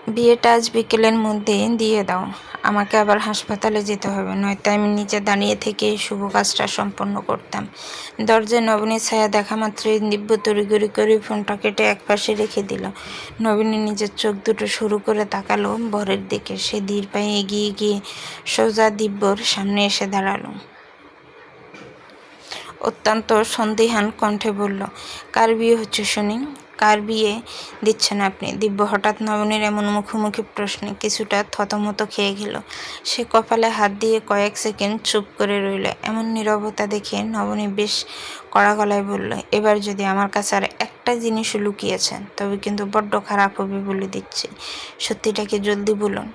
বিয়েটা আজ বিকেলের মধ্যে দিয়ে দাও। আমাকে আবার হাসপাতালে যেতে হবে, নয়তো আমি নিচে দাঁড়িয়ে থেকে এই শুভ কাজটা সম্পন্ন করতাম। দরজায় নবনীর ছায়া দেখা মাত্রই দিব্য তড়িঘড়ি করে ফোনটা কেটে একপাশে রেখে দিল। নবনী নিজের চোখ দুটো শুরু করে তাকালো বরের দিকে। সে ধীর পায়ে এগিয়ে গিয়ে সোজা দিব্যর সামনে এসে দাঁড়ালো। অত্যন্ত সন্দিহান কণ্ঠে বলল, কার বিয়ে হচ্ছে শুনি? কার বিয়ে দিচ্ছেন আপনি? দিব্য হঠাৎ নবনীর এমন মুখোমুখি প্রশ্নে কিছুটা থতমত খেয়ে গেল। সে কপালে হাত দিয়ে কয়েক সেকেন্ড চুপ করে রইল। এমন নীরবতা দেখে নবনী বেশ কড়া গলায় বলল, এবার যদি আমার কাছে আর একটা জিনিসও লুকিয়েছেন তবে কিন্তু বড্ড খারাপ হবে বলে দিচ্ছি। সত্যিটাকে জলদি বলুন।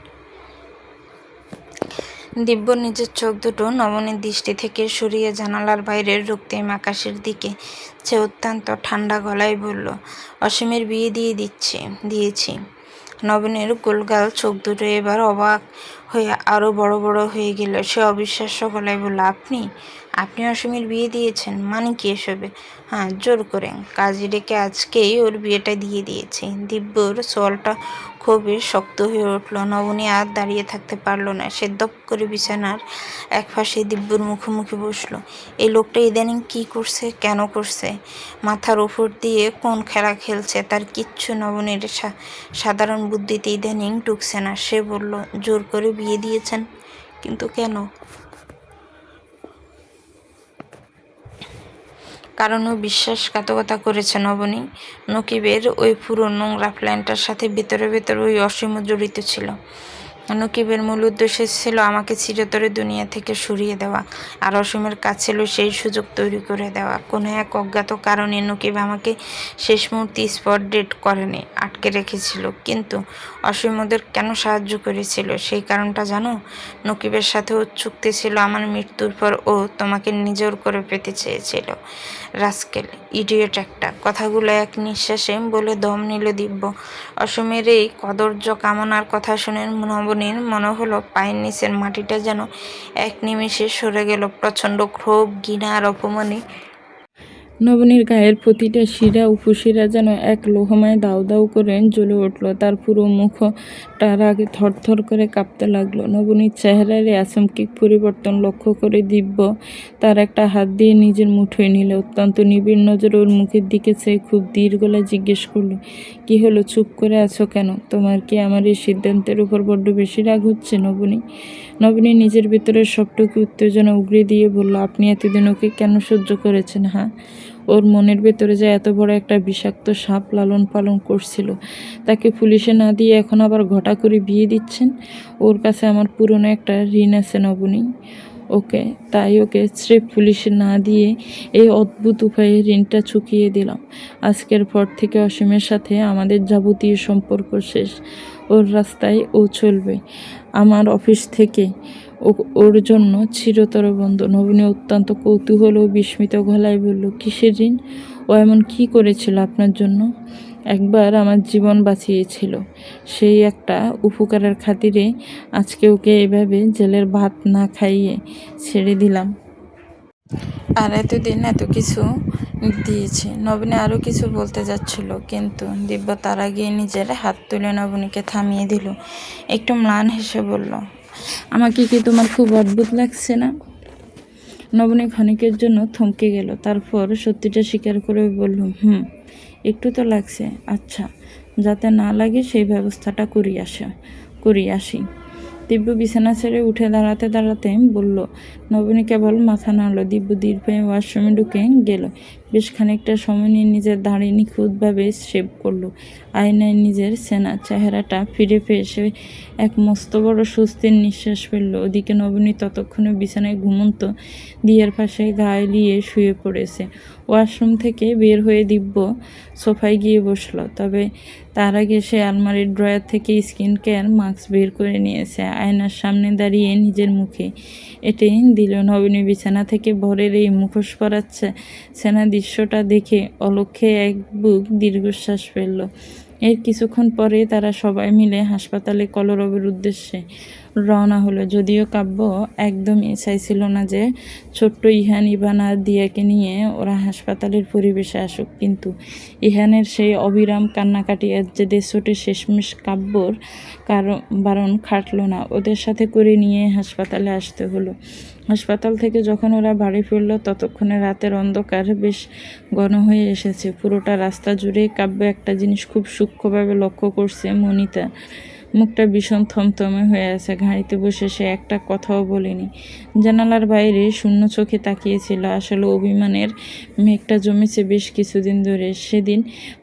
দিব্য নিজের চোখ দুটো নবনীর দৃষ্টি থেকে সরিয়ে জানালার বাইরের রক্তিম আকাশের দিকে চেয়ে অত্যন্ত ঠান্ডা গলায় বলল, অসীমের বিয়ে দিয়েছি। নবনীর গোলগাল চোখ দুটো এবার অবাক হয়ে আরও বড় বড় হয়ে গেল। সে অবিশ্বাস্য গলায় বলল, আপনি অসীমের বিয়ে দিয়েছেন? মানে কি এসবে? হ্যাঁ, জোর করে কাজী ডেকে আজকেই ওর বিয়েটা দিয়ে দিয়েছি। দিব্যর সোয়ালটা খুবই শক্ত হয়ে উঠল। নবনী আর দাঁড়িয়ে থাকতে পারল না। সে দপ করে বিছানার এক পাশে দিব্যর মুখোমুখি বসল। এই লোকটা ইদানিং কী করছে, কেন করছে, মাথার উপর দিয়ে কোন খেলা খেলছে তার কিচ্ছু নবনীর সাধারণ বুদ্ধিতে ইদানিং ঢুকছে না। সে বলল, জোর করে বিয়ে দিয়েছেন, কিন্তু কেন? কারণ ও বিশ্বাসঘাতকতা করেছে নবনী। নকিবের ওই পুরো নোংরা প্ল্যানটার সাথে ভেতরে ভেতরে ওই অসীমও জড়িত ছিল। নকিবের মূল উদ্দেশ্য ছিল আমাকে চিরতরে দুনিয়া থেকে সরিয়ে দেওয়া, আর অসীমের কাজ ছিল সেই সুযোগ তৈরি করে দেওয়া। কোনো এক অজ্ঞাত কারণে নকিব আমাকে শেষ মুহূর্তে স্পট ডেট করেনি, আটকে রেখেছিল। কিন্তু অসীম ওদের কেন সাহায্য করেছিল সেই কারণটা জানো? নকিবের সাথে ওর চুক্তি ছিল আমার মৃত্যুর পর ও তোমাকে নিজের করে পেতে চেয়েছিল। রাস্কেল, ইডিয়েট একটা। কথাগুলো এক নিঃশ্বাসে বলে দম নিল দিব্য। অসীমের এই কদর্য কামনার কথা শুনে নবনীর মনে হলো পায়ের নিচের মাটিটা যেন এক নিমেষে সরে গেল। প্রচণ্ড ক্ষোভ, ঘৃণা আর অপমানে নবনীর গায়ের প্রতিটা শিরা উপশিরা যেন এক লোহমায় দাউ দাউ করে জ্বলে উঠল। তার পুরো মুখটা রাগে থরথর করে কাঁপতে লাগলো। নবনীর চেহারার এই আকস্মিক পরিবর্তন লক্ষ্য করে দিব্য তার একটা হাত দিয়ে নিজের মুঠোয় নিল। অত্যন্ত নিবিড় নজরে ওর মুখের দিকে চেয়ে খুব ধীর গলায় জিজ্ঞেস করলো, কি হলো, চুপ করে আছো কেন? তোমার কি আমার এই সিদ্ধান্তের উপর বড্ড বেশি রাগ হচ্ছে নবনী? নবনী নিজের ভিতরের সবটুকু উত্তেজনা উগরে দিয়ে বলল, আপনি এতদিন ওকে কেন সহ্য করেছেন? হ্যাঁ, ওর মনের ভেতরে যে এত বড় একটা বিষাক্ত সাপ লালন পালন করছিল, তাকে পুলিশে না দিয়ে এখন আবার ঘটা করে বিয়ে দিচ্ছেন? ওর কাছে আমার পুরনো একটা ঋণ আছে নবনী, তাই ওকে স্রেফ পুলিশে না দিয়ে এই অদ্ভুত উপায়ে ঋণটা চুকিয়ে দিলাম। আজকের পর থেকে অসীমের সাথে আমাদের যাবতীয় সম্পর্ক শেষ। ওর রাস্তায় ও চলবে, আমার অফিস থেকে ওর জন্য চিরতর বন্ধ। নবীন অত্যন্ত কৌতূহল ও বিস্মিত গলায় বলল, কিসের ঋণ? ও এমন কি করেছিল আপনার জন্য? একবার আমার জীবন বাঁচিয়েছিল, সেই একটা উপকারের খাতিরে আজকে ওকে এভাবে জেলের ভাত না খাইয়ে ছেড়ে দিলাম। আর এতদিন এত কিছু দিয়েছি। নবীন আরও কিছু বলতে যাচ্ছিল, কিন্তু দিব্য তার আগে নিজের হাত তুলে নবনীকে থামিয়ে দিল। একটু ম্লান হেসে বলল, আমাকে কি তোমার খুব অদ্ভুত লাগছে না? নবনী ক্ষণিকের জন্য থমকে গেল, তারপর সত্যিটা স্বীকার করে বলল, একটু তো লাগছে। আচ্ছা, যাতে না লাগে সেই ব্যবস্থাটা করি আসি। দিব্য বিছানা ছেড়ে উঠে দাঁড়াতে দাঁড়াতে বলল। নবনী কেবল মাথা নাড়ল। দিব্য দীর্ঘ ওয়াশরুমে ঢুকে গেল। বেশ খানিকটা সময় নিয়ে নিজের দাড়ি নিখুঁতভাবে শেভ করলো। আয়নায় নিজের চেনা চেহারাটা ফিরে পেয়ে সে এক মস্ত বড় স্বস্তির নিঃশ্বাস ফেলল। ওদিকে নবনী ততক্ষণে বিছানায় ঘুমন্ত দিয়ার পাশে গা এলিয়ে শুয়ে পড়েছে। ওয়াশরুম থেকে বের হয়ে দিব্য সোফায় গিয়ে বসলো। তবে তার আগে সে আলমারির ড্রয়ার থেকে স্কিন কেয়ার মাস্ক বের করে নিয়েছে। আয়নার সামনে দাঁড়িয়ে নিজের মুখে এঁটে দিল। নবীনী বিছানা থেকে ভোরের এই মুখোশ পরাচ্ছে সেনা দৃশ্যটা দেখে অলক্ষ্যে এক বুক দীর্ঘশ্বাস ফেলল। এর কিছুক্ষণ পরে তারা সবাই মিলে হাসপাতালে কলরবের উদ্দেশ্যে রওনা হলো। যদিও কাব্য একদমই চাইছিল না যে ছোট্ট ইহান, ইভান আর দিয়াকে নিয়ে ওরা হাসপাতালের পরিবেশে আসুক, কিন্তু ইহানের সেই অবিরাম কান্নাকাটি আর জেদে ছোটে শেষমেশ কাব্যর বারণ খাটল না, ওদের সাথে করে নিয়ে হাসপাতালে আসতে হলো। হাসপাতাল থেকে যখন ওরা বাড়ি ফিরল ততক্ষণে রাতের অন্ধকার বেশ ঘন হয়ে এসেছে। পুরোটা রাস্তা জুড়ে কাব্য একটা জিনিস খুব সূক্ষ্মভাবে লক্ষ্য করছে, মনিতা মুখটা ভীষণ থমথমে হয়ে আছে। গাড়িতে বসে সে একটা কথাও বলেনি, জানালার বাইরে শূন্য চোখে তাকিয়েছিল। আসলে অভিমানের মেঘটা জমেছে বেশ কিছুদিন ধরে। সেদিন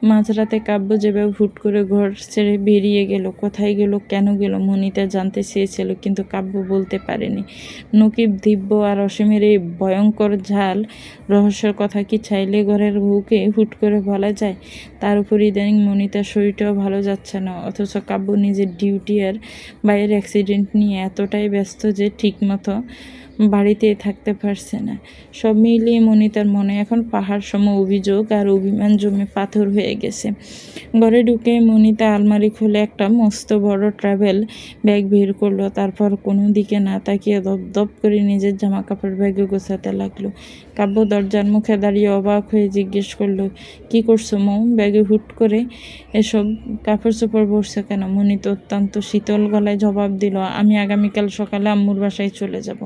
মাঝরাতে কাব্য যেভাবে হুট করে ঘর ছেড়ে বেরিয়ে গেল, কোথায় গেল, কেন গেল, মনিতা জানতে চেয়েছিল, কিন্তু কাব্য বলতে পারেনি। নকিব, দিব্য আর অসীমের এই ভয়ঙ্কর ঝাল রহস্যের কথা কি চাইলে ঘরের বউকে হুট করে বলা যায়? তার উপর ইদানিং মনিতার শরীরটাও ভালো যাচ্ছে না, অথচ কাব্য নিজের ডিউটি আর বাইরের অ্যাক্সিডেন্ট নিয়ে এতটাই ব্যস্ত যে ঠিকমতো বাড়িতে থাকতে পারছে না। সব মিলিয়ে মনিতার মনে এখন পাহাড় সম অভিযোগ আর অভিমান জমে পাথর হয়ে গেছে। ঘরে ঢুকে মনিতা আলমারি খুলে একটা মস্ত বড় ট্রাভেল ব্যাগ বের করলো। তারপর কোনো দিকে না তাকিয়ে দপ করে নিজের জামা কাপড় ব্যাগে গোছাতে লাগলো। কাব্য দরজার মুখে দাঁড়িয়ে অবাক হয়ে জিজ্ঞেস করলো, কি করছো মৌ? ব্যাগে হুট করে এসব কাপড় চোপড় ভরছে কেন? মনিতা অত্যন্ত শীতল গলায় জবাব দিল, আমি আগামীকাল সকালে আম্মুর বাসায় চলে যাব।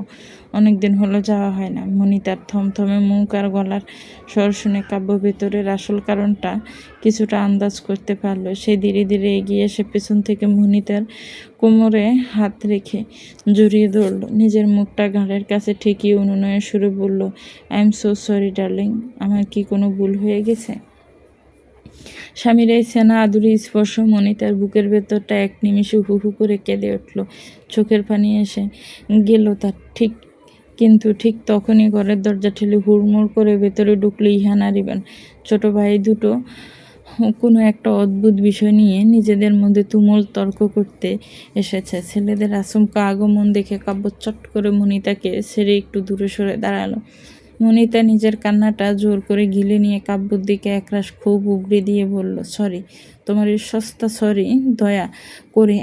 অনেক দিন হলো যাওয়া হয় না। মনিতার থমথমে মুখ আর গলার স্বর শুনে কাব্য ভেতরের আসল কারণটা কিছুটা আন্দাজ করতে পারলো। সে ধীরে ধীরে এগিয়ে এসে পেছন থেকে মনিতার কোমরে হাত রেখে জড়িয়ে ধরল। নিজের মুখটা ঘাড়ের কাছে ঠেকিয়ে অনুনয়ের সুরে বলল, I am so sorry darling, আমার কি কোনো ভুল হয়ে গেছে? স্বামীর এই সেনা আদুরি স্পর্শ মনিতার বুকের ভেতরটা এক নিমিষে হু হু করে কেঁদে উঠল। চোখের পানি এসে গেল তার। কিন্তু ঠিক তখনই ঘরের দরজা ঠেলে হুড়মুড় করে ভেতরে ঢুকলো ইহান আর ইভান। ছোট ভাই দুটো কোনো একটা অদ্ভুত বিষয় নিয়ে নিজেদের মধ্যে তুমুল তর্ক করতে এসেছে। ছেলেদের আচমকা আগমন দেখে কাব্য চট করে মনিতাকে ছেড়ে একটু দূরে সরে দাঁড়ালো। মনিতা নিজের কান্নাটা জোর করে গিলে নিয়ে কাব্যর দিকে একরাশ ক্ষোভ উগড়ে দিয়ে বলল, সরি, তোমার এই সস্তা সরি দয়া করে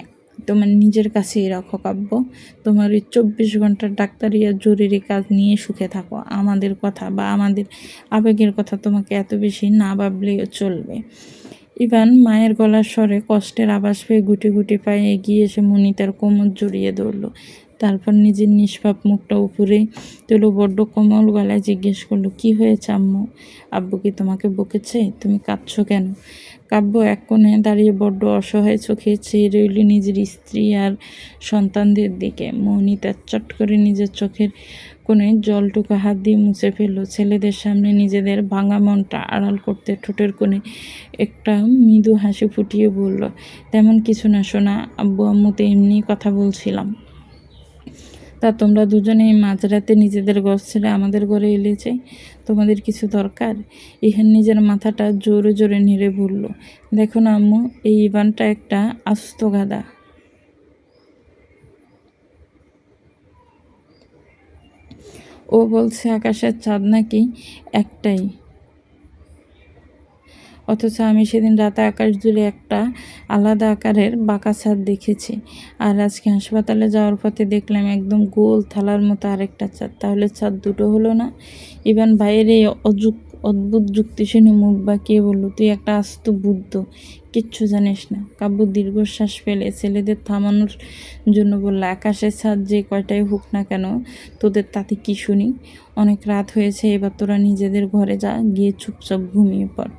তোমার নিজের কাছেই রাখো কাব্য। তোমার ওই 24 ঘন্টার ডাক্তারি আর জরুরি কাজ নিয়ে সুখে থাকো। আমাদের কথা বা আমাদের আবেগের কথা তোমাকে এত বেশি না ভাবলেও চলবে। ইভান মায়ের গলার স্বরে কষ্টের আভাস পেয়ে গুটি গুটি পায়ে এগিয়ে এসে মনিতার কোমর জড়িয়ে ধরল। তারপর নিজের নিষ্পাপ মুখটা উপরে তুলে বড্ড কোমল গলায় জিজ্ঞেস করলো, কি হয়েছে আম্মু? আব্বু কি তোমাকে বকেছে? তুমি কাঁদছো কেন? কাব্য এক কোণে দাঁড়িয়ে বড্ড অসহায় চোখে চেয়ে রইল নিজের স্ত্রী আর সন্তানদের দিকে। মনিতা চট করে নিজের চোখের কোণে জলটুকু হাত দিয়ে মুছে ফেলল। ছেলেদের সামনে নিজেদের ভাঙা মনটা আড়াল করতে ঠোঁটের কোণে একটা মৃদু হাসি ফুটিয়ে বলল, তেমন কিছু না সোনা, আব্বু আম্মুতে এমনি কথা বলছিলাম। তা তোমরা দুজনে এই মাঝরাতে নিজেদের ঘর ছেড়ে আমাদের ঘরে এলে যে? তোমাদের কিছু দরকার? ইহান নিজের মাথাটা জোরে জোরে নেড়ে বলল, দেখো না আম্মু, এই ইভানটা একটা আস্ত গাধা। ও বলছে আকাশের চাঁদ নাকি একটাই, অথচ আমি সেদিন রাতে আকাশ জুড়ে একটা আলাদা আকারের বাঁকা ছাদ দেখেছি। আর আজকে হাসপাতালে যাওয়ার পথে দেখলাম একদম গোল থালার মতো আরেকটা চাঁদ। তাহলে চাঁদ দুটো হলো না? ইভান ভাইয়ের এই অদ্ভুত যুক্তি শুনে মুখ বাঁকিয়ে বলল, তুই একটা আস্ত বুদ্ধ, কিচ্ছু জানিস না। কাব্য দীর্ঘশ্বাস ফেলে ছেলেদের থামানোর জন্য বলল, আকাশের ছাদ যে কয়টাই হোক না কেন, তোদের তাতে কি শুনি? অনেক রাত হয়েছে, এবার তোরা নিজেদের ঘরে যা, গিয়ে চুপচাপ ঘুমিয়ে পড়।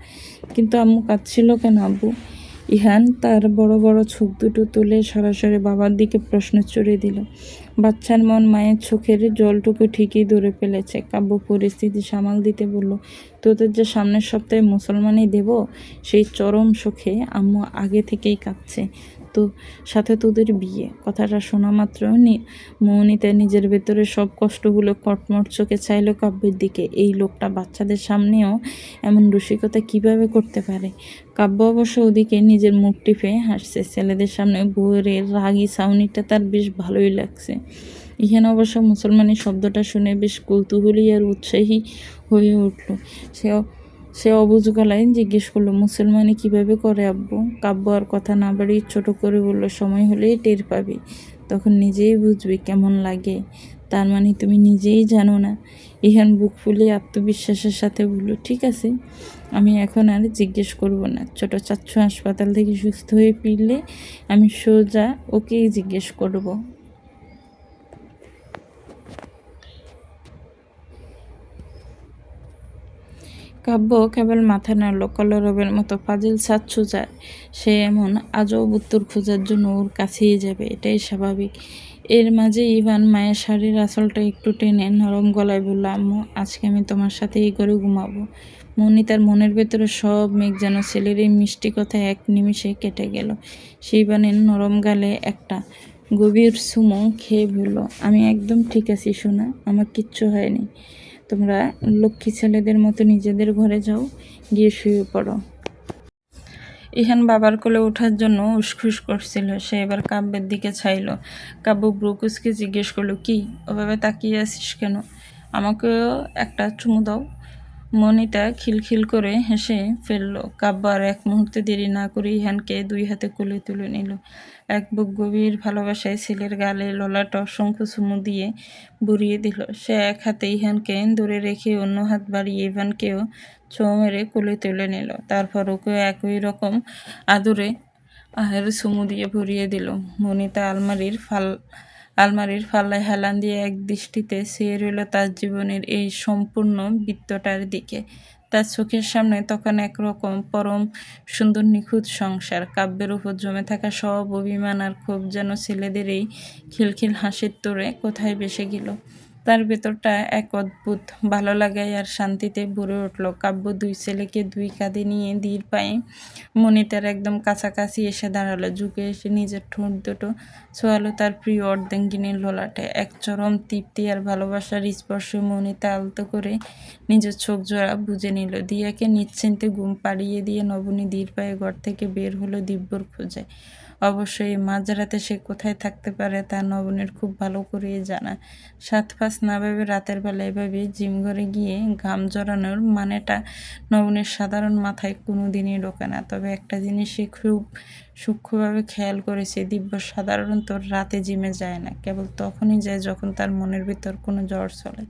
কিন্তু আম্মু কাঁদছিল কেন আব্বু? ইহান তার বড় বড় চোখ দুটো তুলে সরাসরি বাবার দিকে প্রশ্ন ছুড়ে দিল। বাচ্চার মন মায়ের চোখের জলটুকু ঠিকই ধরে ফেলেছে। কাব্য পরিস্থিতি সামাল দিতে বলল, তোদের যে সামনের সপ্তাহে মুসলমানই দেব, সেই চরম শোকে আম্মু আগে থেকেই কাঁদছে। তো সাথে তোদের বিয়ে কথাটা শোনা মাত্র মৌনিতা নিজের ভেতরে সব কষ্টগুলো কটমট চোখে চাইল কাব্যের দিকে। এই লোকটা বাচ্চাদের সামনেও এমন রসিকতা কিভাবে করতে পারে? কাব্য অবশ্য ওদিকে নিজের মুখ টিপে হাসছে। ছেলেদের সামনে বউয়ের রাগী ছাউনিটা তার বেশ ভালোই লাগছে। এখানে অবশ্য মুসলমানি শব্দটা শুনে বেশ কৌতূহলী আর উৎসাহী হয়ে উঠল। সে অবুঝ গলায় জিজ্ঞেস করলো, মুসলমানি কিভাবে করে আব্বু? কাব্য আর কথা না বাড়িয়ে ছোট করে বলল, সময় হলেই টের পাবি, তখন নিজেই বুঝবি কেমন লাগে। তার মানে তুমি নিজেই জানো না? ইহান বুক ফুলিয়ে আত্মবিশ্বাসের সাথে বলল, ঠিক আছে, আমি এখন আর জিজ্ঞেস করব না। ছোট চাচ্ছু হাসপাতাল থেকে সুস্থ হয়ে ফিরলে আমি সোজা ওকেই জিজ্ঞেস করব। কাব্য কেবল মাথা নাড়ল। কলরবের মতো ফাজিল চাচ্ছু যায়, সে এমন আজব উত্তর খোঁজার জন্য ওর কাছেই যাবে, এটাই স্বাভাবিক। এর মাঝে ইভান মায়ের শাড়ির আঁচলটা একটু টেনে নরম গলায় বলল, আম্মু, আজকে আমি তোমার সাথে এই করে ঘুমাবো। তার মনের ভেতরে সব মেঘ যেন ছেলের এই মিষ্টি কথা এক নিমিষে কেটে গেল। সেই ইভানের নরম গালে একটা গভীর চুমু খেয়ে বলল, আমি একদম ঠিক আছি সোনা, আমার কিচ্ছু হয়নি। তোমরা লক্ষ্মী ছেলেদের মতো নিজেদের ঘরে যাও, গিয়ে শুয়ে পড়ো। ইহান বাবার কোলে ওঠার জন্য উসখুস করছিল। সে এবার কাব্যের দিকে চাইল। কাব্য ব্রুকুসকে জিজ্ঞেস করলো, কি ওভাবে তাকিয়ে আছিস কেন? আমাকেও একটা চুমু দাও। মনিতা খিলখিল করে হেসে ফেলল। কাব্য আর এক মুহূর্তে দেরি না করে ইহানকে দুই হাতে কোলে তুলে নিল। এক বুক গভীর ভালোবাসায় ছেলের গালে ললাটা অসংখ্য চুমু দিয়ে ভরিয়ে দিল। সে এক হাতে ইহানকে ধরে রেখে অন্য হাত বাড়িয়ে ইভানকেও ছোঁ মেরে কোলে তুলে নিল। তারপর ওকেও একই রকম আদরে চুমু দিয়ে ভরিয়ে দিল। মনিতা আলমারির পাল্লায় হেলান দিয়ে এক দৃষ্টিতে চেয়ে রইল তার জীবনের এই সম্পূর্ণ বৃত্তটার দিকে। তার চোখের সামনে তখন একরকম পরম সুন্দর নিখুঁত সংসার। কাব্যের উপর জমে থাকা সব অভিমান আর ক্ষোভ যেন ছেলেদের এই খিলখিল হাসির তোড়ে কোথায় ভেসে গেল। তার ভেতরটা এক অদ্ভুত ভালো লাগায় আর শান্তিতে ভরে উঠল। কাব্য দুই ছেলেকে দুই কাঁধে নিয়ে ধীর পায়ে মনিতার একদম কাছাকাছি এসে দাঁড়ালো। ঝুঁকে এসে নিজের ঠোঁট দুটো ছোঁয়ালো তার প্রিয় অর্ধাঙ্গিনীর ললাটে। এক চরম তৃপ্তি আর ভালোবাসার স্পর্শে মনিতা আলতো করে নিজের চোখ জোড়া বুজে নিল। দিয়াকে নিশ্চিন্তে ঘুম পাড়িয়ে দিয়ে নবনী ধীর পায়ে ঘর থেকে বের হলো দিব্যর খোঁজে। অবশ্যই মাঝরাতে সে কোথায় থাকতে পারে তা নবনীর খুব ভালো করেই জানা। সাত পাঁচ না ভেবে রাতের বেলা এভাবে জিমঘরে গিয়ে ঘাম জড়ানোর মানেটা নবনীর সাধারণ মাথায় কোনো দিনই ঢোকে না। তবে একটা জিনিস সে খুব সূক্ষ্মভাবে খেয়াল করেছে, দিব্য সাধারণত রাতে জিমে যায় না, কেবল তখনই যায় যখন তার মনের ভিতর কোনো জ্বর চলে,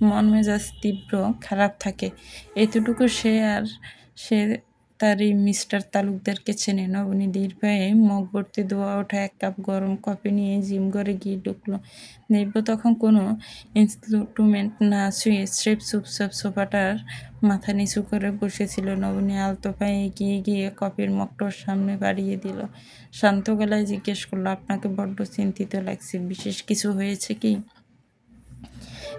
মন মেজাজ তীব্র খারাপ থাকে। এতটুকু সে তার এই মিস্টার তালুকদারকে চেনে। নবনী ধীর পায়ে মগ ভর্তি ধোয়া ওঠা এক কাপ গরম কফি নিয়ে জিম ঘরে গিয়ে ঢুকলো। দিব্য তখন কোনো ইনস্ট্রুমেন্ট না ছুঁয়ে স্রেফ চুপচাপ সোফাটার মাথা নিচু করে বসেছিল। নবনী আলতো পায়ে এগিয়ে গিয়ে কফির মগটার সামনে বাড়িয়ে দিল। শান্ত গলায় জিজ্ঞেস করলো, আপনাকে বড্ড চিন্তিত লাগছে, বিশেষ কিছু হয়েছে কি?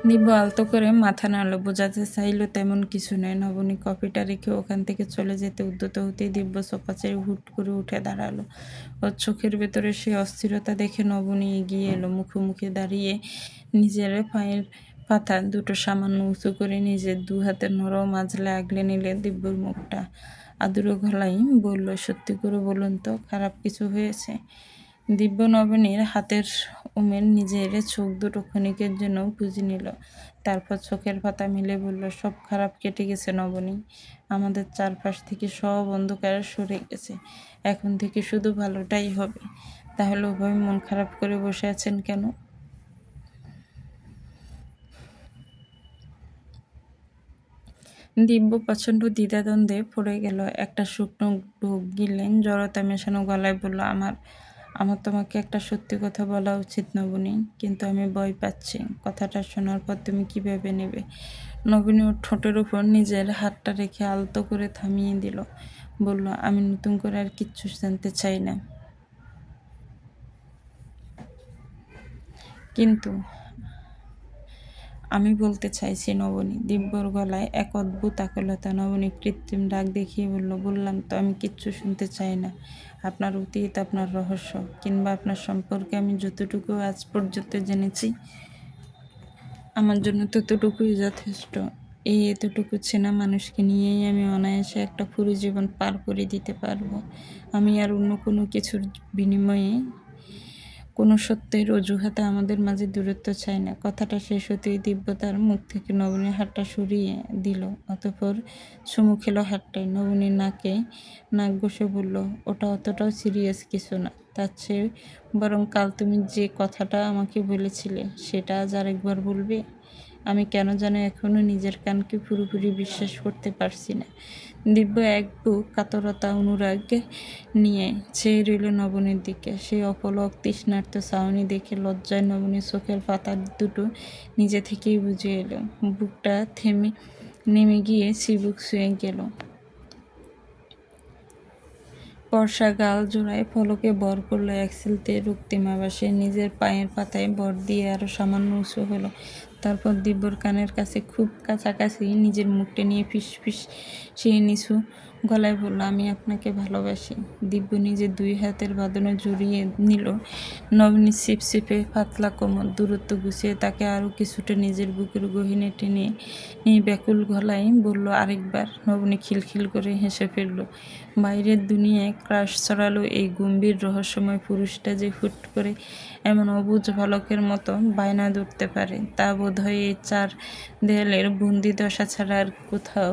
দিব্য আলতো করে মাথা নাড়ল, বোঝাতে চাইল তেমন কিছু নয়। নবনী কফিটা রেখে ওখান থেকে চলে যেতে উদ্যত হতেই দিব্য সোফা ছেড়ে হুট করে উঠে দাঁড়ালো। ওর চোখের ভেতরে সেই অস্থিরতা দেখে নবনী এগিয়ে এলো। মুখোমুখি দাঁড়িয়ে নিজের পায়ের পাতা দুটো সামান্য উঁচু করে নিজের দু হাতের নরম আঁচলে আগলে নিলে দিব্যর মুখটা। আদুরে গলায় বলল, সত্যি করে বলুন তো, খারাপ কিছু হয়েছে? দিব্য নবনীর হাতের উমের নিজের চোখ দুটো ক্ষণিকের জন্য বুঝে নিল। তারপর চোখের পাতা মেলে বলল, সব খারাপ কেটে গেছে নবনী। আমাদের চারপাশ থেকে সব অন্ধকার সরে গেছে। এখন থেকে শুধু ভালোটাই হবে। তাহলে ওভাবে মন খারাপ করে বসে আছেন কেন? দিব্য প্রচণ্ড দ্বিধাদ্বন্দ্বে পড়ে গেল। একটা শুকনো ঢোক গিললেন, জড়তা মেশানো গলায় বলল, আমার তোমাকে একটা সত্যি কথা বলা উচিত নবনী, কিন্তু আমি ভয় পাচ্ছি। কথাটা শোনার পর তুমি কীভাবে নেবে? নবনী ওর ঠোঁটের উপর নিজের হাতটা রেখে আলতো করে থামিয়ে দিল। বলল, আমি নতুন করে আর কিচ্ছু জানতে চাই না, কিন্তু আমি বলতে চাইছি নবনী। দিব্যর গলায় এক অদ্ভুত আকুলতা। নবনী কৃত্রিম ডাক দেখিয়ে বলল, বললাম তো আমি কিচ্ছু শুনতে চাই না। আপনার অতীত, আপনার রহস্য, কিংবা আপনার সম্পর্কে আমি যতটুকু আজ পর্যন্ত জেনেছি আমার জন্য ততটুকুই যথেষ্ট। এই এতটুকু চেনা মানুষকে নিয়েই আমি অনায়াসে একটা পুরো জীবন পার করে দিতে পারবো। আমি আর অন্য কোনো কিছুর বিনিময়ে কোনো সত্যের অজুহাতে আমাদের মাঝে দূরত্ব চাই না। কথাটা শেষ হতেই দিব্য তার মুখ থেকে নবনীর হাতটা সরিয়ে দিল, অতঃপর চুমু খেলো হাতটায়। নবনীর নাকে নাক ঘষে বলল, ওটা অতটাও সিরিয়াস কিছু না। তার চেয়ে বরং কাল তুমি যে কথাটা আমাকে বলেছিলে সেটা আজ আরেকবার বলবে? আমি কেন যেন এখনও নিজের কানকে পুরোপুরি বিশ্বাস করতে পারছি না। দিব্য এক বুক কাতরতা অনুরাগ নিয়ে চেয়ে রইল নবনীর দিকে। সেই অপলক তৃষ্ণার্ত চাউনি দেখে লজ্জায় নবনীর চোখের পাতা দুটো নিজে থেকেই বুঝে এলো। বুকটা নেমে গিয়ে চিবুক ছুঁয়ে গেল। বর্ষা গাল জোড়ায় পলকে ভর করলো এক সিলতে রক্তিম আবাসে। নিজের পায়ের পাতায় ভর দিয়ে আরো সামান্য উঁচু হলো। তারপর দিব্যর কানের কাছে খুব কাছাকাছি নিজের মুখটা নিয়ে ফিস সেই নিচু গলায় বলল, আমি আপনাকে ভালোবাসি। দিব্য নিজের দুই হাতের বাঁধনে জড়িয়ে নিল নবনীর চিপচিপে পাতলা কোমর। দূরত্ব গুছিয়ে তাকে আরও কিছুটা নিজের বুকের গহীনে টেনে ব্যাকুল গলায় বলল, আরেকবার। নবনী খিলখিল করে হেসে ফেলল। বাইরের দুনিয়ায় ক্রাশ ছড়ালো এই গম্ভীর রহস্যময় পুরুষটা যে হুট করে এমন অবুঝ বালকের মতো বায়না ধরতে পারে, তা বোধহয় এই চার দেয়ালের বন্দিদশা ছাড়া আর কোথাও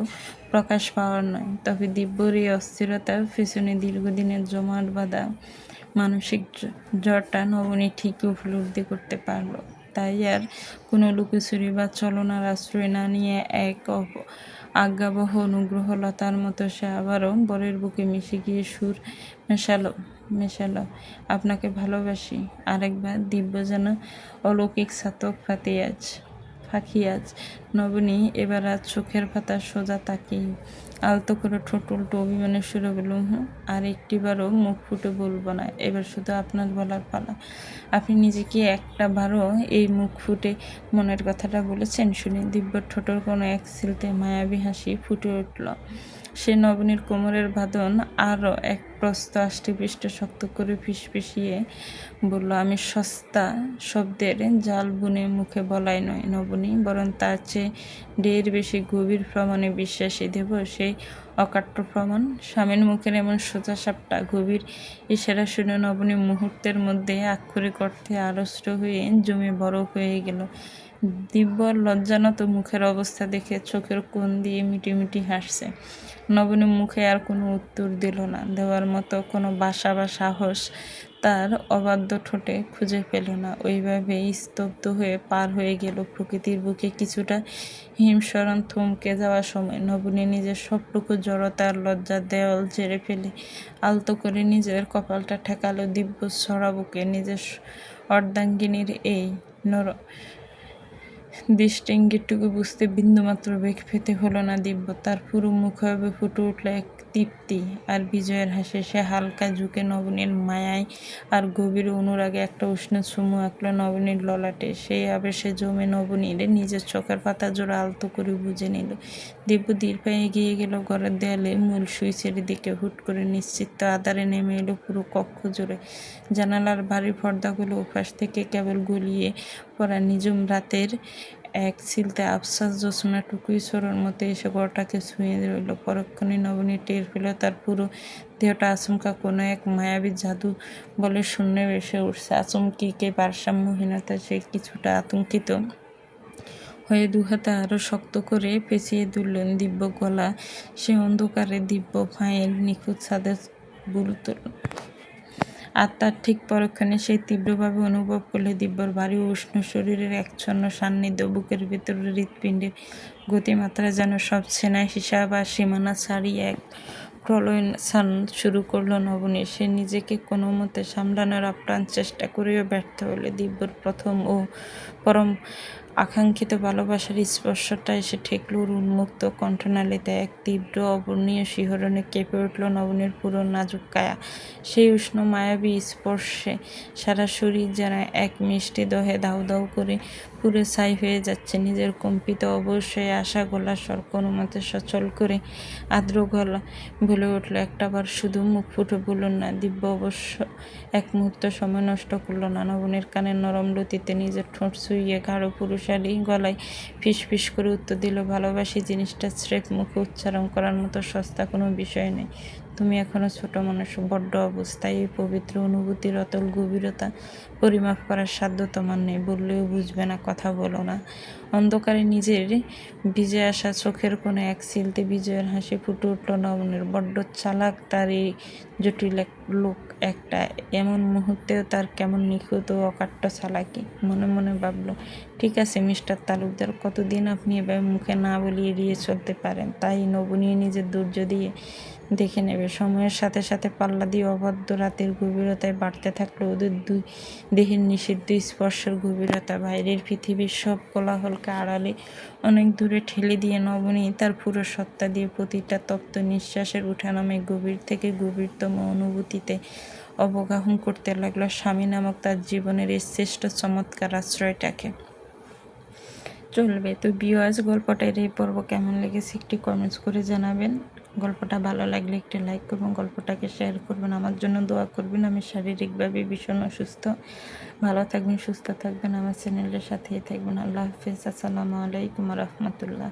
প্রকাশ পাওয়ার নয়। তবে দিব্যর এই অস্থিরতার পেছনে দীর্ঘদিনের জমাট বাঁধা মানসিক জ্বরটা নবনী ঠিকই উপলব্ধি করতে পারল। তাই আর কোনো লুকোচুরি বা ছলনার আশ্রয় না নিয়ে এক আজ্ঞাবহ অনুগ্রহলতার মতো সে আবারও বরের বুকে মিশে গিয়ে সুর মেশালো, আপনাকে ভালোবাসি। আরেকবার। দিব্য যেন অলৌকিক ছাতক ফাঁকি আজ। নবনী এবার আজ চোখের পাতা সোজা তাকিয়ে আলতো করে ঠোঁট উল্টো অভিমানের সুরে বলল, আর একটিবারও মুখ ফুটে বলবো না। এবার শুধু আপনার বলার পালা। আপনি নিজে কি একটা বারও এই মুখ ফুটে মনের কথাটা বলেছেন শুনি? দিব্যর ঠোঁটের কোনো এক সিলতে মায়াবী হাসি ফুটে উঠল। সে নবনীর কোমরের বাঁধন আরও এক প্রস্ত আষ্টেপৃষ্টে শক্ত করে ফিসফিসিয়ে বলল, আমি সস্তা শব্দের জাল বুনে মুখে বলাই নয় নবনী, বরং তার চেয়ে ঢের বেশি গভীর প্রমাণে বিশ্বাসী। দেব সেই অকাট্য প্রমাণ? স্বামীর মুখের এমন সোজাসাপটা গভীর ইশারা শুনে নবনী মুহূর্তের মধ্যে আক্ষরিক অর্থে আড়ষ্ট হয়ে জমে বরফ হয়ে গেল। দিব্যর লজ্জানত মুখের অবস্থা দেখে চোখের কোণ দিয়ে মিটিমিটি হাসছে। নবনী মুখে আর কোনো উত্তর দিল না, দেওয়ার মতো কোনো ভাষা বা সাহস তার অবাধ্য ঠোঁটে খুঁজে পেল না। ওইভাবেই স্তব্ধ হয়ে পার হয়ে গেল প্রকৃতির বুকে কিছুটা হিমস্মরণ থমকে যাওয়ার সময়। নবনী নিজের সবটুকু জড়তার লজ্জার দেওয়াল ঝেড়ে ফেলে আলতো করে নিজের কপালটা ঠেকালো দিব্য ছড়া বুকে। নিজের অর্ধাঙ্গিনীর এই দৃষ্টিঙ্গিটুকু বুঝতে বিন্দুমাত্র বেগ পেতে হলো না দিব্য। তার পুরো মুখাবে ফুটে উঠল এক তৃপ্তি আর বিজয়ের হাসি। সে হালকা ঝুঁকে নবনীর মায়ায় আর গভীর অনুরাগে একটা উষ্ণ চুমু আঁকল নবনীর ললাটে। সেই আবেশে জমে নবনীর নিজের চোখের পাতা জোড়া আলতো করে বুঝে নিল। দিব্য ধীর পায়ে এগিয়ে গেল ঘরের দেয়ালে মূল সুইচের দিকে। হুট করে নিশ্চিত আধারে নেমে এলো পুরো কক্ষ জুড়ে। জানালার ভারী পর্দাগুলো ওপাশ থেকে কেবল গলিয়ে পড়া নিঝুম রাতের এক ছিলতে আবছাস জ্যোৎস্নাটুকুই ছোঁড়ার মতো এসে ঘরটাকে ছুঁয়ে রইল। পরক্ষণে নবনী টের পেল তার পুরো দেহটা আচমকা কোনো এক মায়াবী জাদু বলে শূন্যে ভেসে উঠছে। আচমকিকে ভারসাম্যহীনতায় সে কিছুটা আতঙ্কিত হয়ে দুহাতে আরও শক্ত করে পেঁচিয়ে ধরলেন দিব্য গলা। সে অন্ধকারে দিব্য পায়ের নিখুঁত ছাদের বুল তুলল। আর তার ঠিক পরক্ষণে সেই তীব্রভাবে অনুভব করলে দিব্যর ভারী উষ্ণ শরীরের একচ্ছন্ন সান্নিধ্য। বুকের ভেতরের হৃৎপিণ্ডের গতিমাত্রা যেন সব ছেনায় হিসাব আর সীমানা ছাড়িয়ে এক প্রলয়ন শুরু করলো নবনী। সে নিজেকে কোনো মতে সামলানোর আপ্রাণ চেষ্টা করেও ব্যর্থ হলে দিব্যর প্রথম ও পরম আকাঙ্ক্ষিত ভালোবাসার স্পর্শটা এসে ঠেকল ওর উন্মুক্ত কণ্ঠনালীতে। এক তীব্র অবর্ণীয় শিহরণে কেঁপে উঠল নবনীর পুরো নাজুক কায়া। সেই উষ্ণ মায়াবী স্পর্শে সারা শরীর যেন এক মিষ্টি দহে দাউ দাউ করে পুড়ে ছাই হয়ে যাচ্ছে। নিজের কম্পিত অবশ্যই আশা গলা স্বর কোনো মতে সচল করে আর্দ্র গলা বলে উঠল, একটাবার শুধু মুখ ফুটে বলুন না। দিব্য অবশ্য এক মুহূর্ত সময় নষ্ট করল না। নবনীর কানের নরম লতিতে নিজের ঠোঁট ছুঁইয়ে গাঢ় পুরুষালী গলায় ফিস করে উত্তর দিল, ভালোবাসি জিনিসটা স্রেফ মুখে উচ্চারণ করার মতো সস্তা কোনো বিষয় নেই। তুমি এখনো ছোট মানুষ, বড্ড অবস্থায় এই পবিত্র অনুভূতির অতল গভীরতা পরিমাপ করার সাধ্য তোমার নেই। বললেও বুঝবে না, কথা বলো না। অন্ধকারে নিজের ভিজে আসা চোখের কোণে এক সিলতে বিজয়ের হাসি ফুটে উঠল নবনের। বড্ড চালাক তার এই জটিল লোক একটা। এমন মুহূর্তেও তার কেমন নিখুঁত ও অকাট্য চালাকি। মনে মনে ভাবল, ঠিক আছে মিস্টার তালুকদার, কতদিন আপনি এভাবে মুখে না বলে এড়িয়ে চলতে পারেন? তাই নবনী নিজের ধৈর্য দিয়ে দেখে নেবে। সময়ের সাথে সাথে পাল্লা দিয়ে অবাধ্য রাতের গভীরতায় বাড়তে থাকলো ওদের দুই দেহের নিষিদ্ধ স্পর্শের গভীরতা। বাইরের পৃথিবীর সব কোলাহলকে আড়ালে অনেক দূরে ঠেলে দিয়ে নবনী তার পুরো সত্তা দিয়ে প্রতিটা তপ্ত নিঃশ্বাসের উঠানামে গভীর থেকে গভীরতম অনুভূতিতে অবগাহন করতে লাগলো স্বামী নামক তার জীবনের এই শ্রেষ্ঠ চমৎকার আশ্রয়টাকে। চলবে তো ভিউয়ার্স, গল্পটার এই পর্ব কেমন লেগেছে একটি কমেন্টস করে জানাবেন। গল্পটা ভালো লাগলে একটি লাইক করবেন, গল্পটাকে শেয়ার করবেন, আমার জন্য দোয়া করবেন। আমি শারীরিকভাবে ভীষণ অসুস্থ। ভালো থাকবেন, সুস্থ থাকবেন, আমার চ্যানেলের সাথেই থাকবেন। আল্লাহ হাফেজ। আসসালামু আলাইকুম রহমতুল্লাহ।